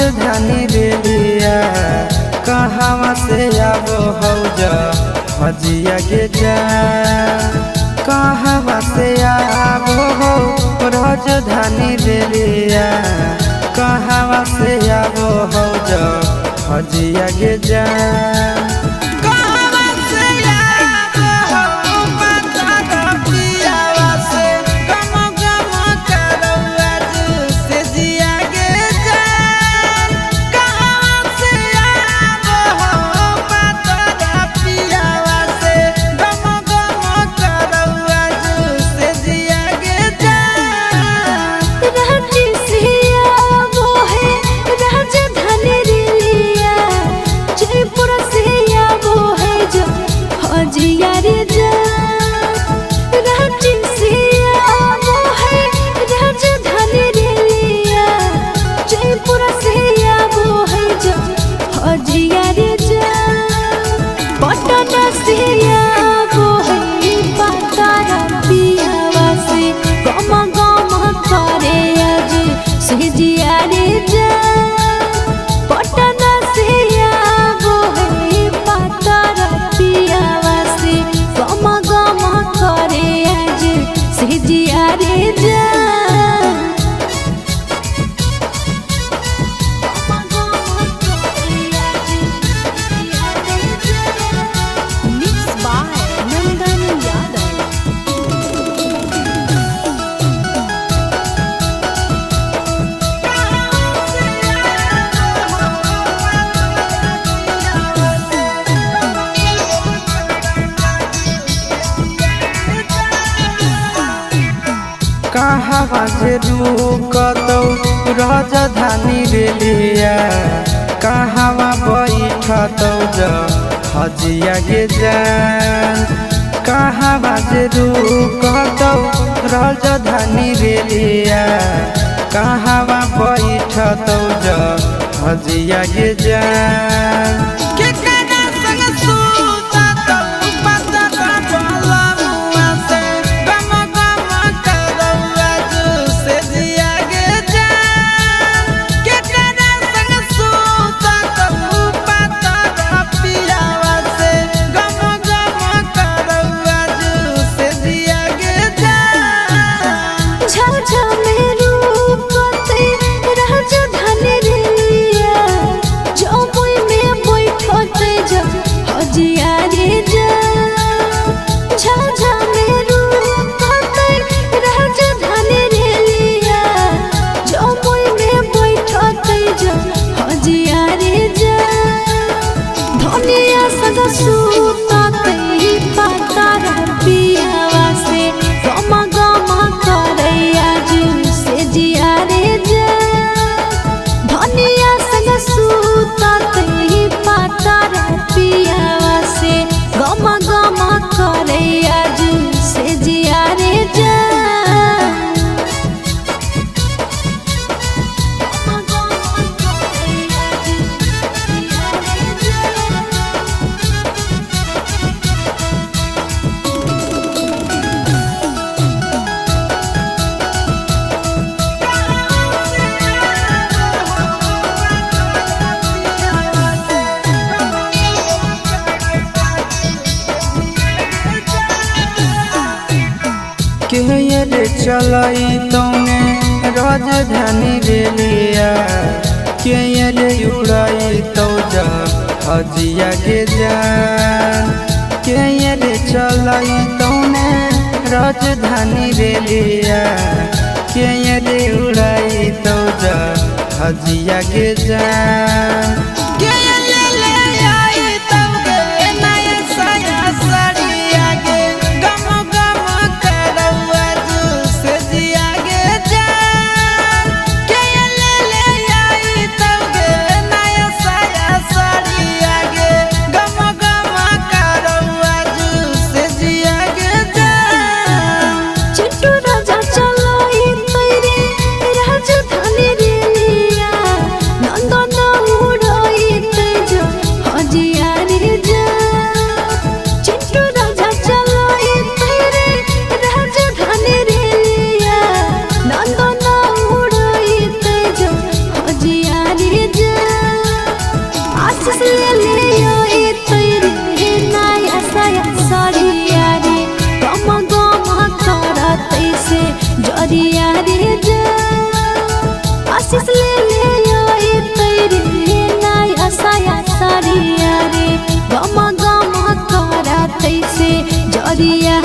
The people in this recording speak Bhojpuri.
राजधानी रेलिया कहवा से आबो हौजा हजिया के जा कहवा से आबो हो राजधानी रेलिया कहवा से आबो हौजा हजिया के जा कहवा से रुकतौ राजधानी रेलिया कहवा बैठतौ हजिया के जान कहवा से रुकतौ राजधानी रेलिया कहवा बैठतौ हजिया के जान के चलई तौने राजधानी रेलिया के उड़ाई तौ हजिया के जान के चलई तौने राजधानी रेलिया के उड़ाई तौ हजिया के जान राजधानी रेलिया नंदन उड़ाई रे जा आशीष ले आई तेरे नाय आसाया सारिया रे गम गम करा तैसे जरिया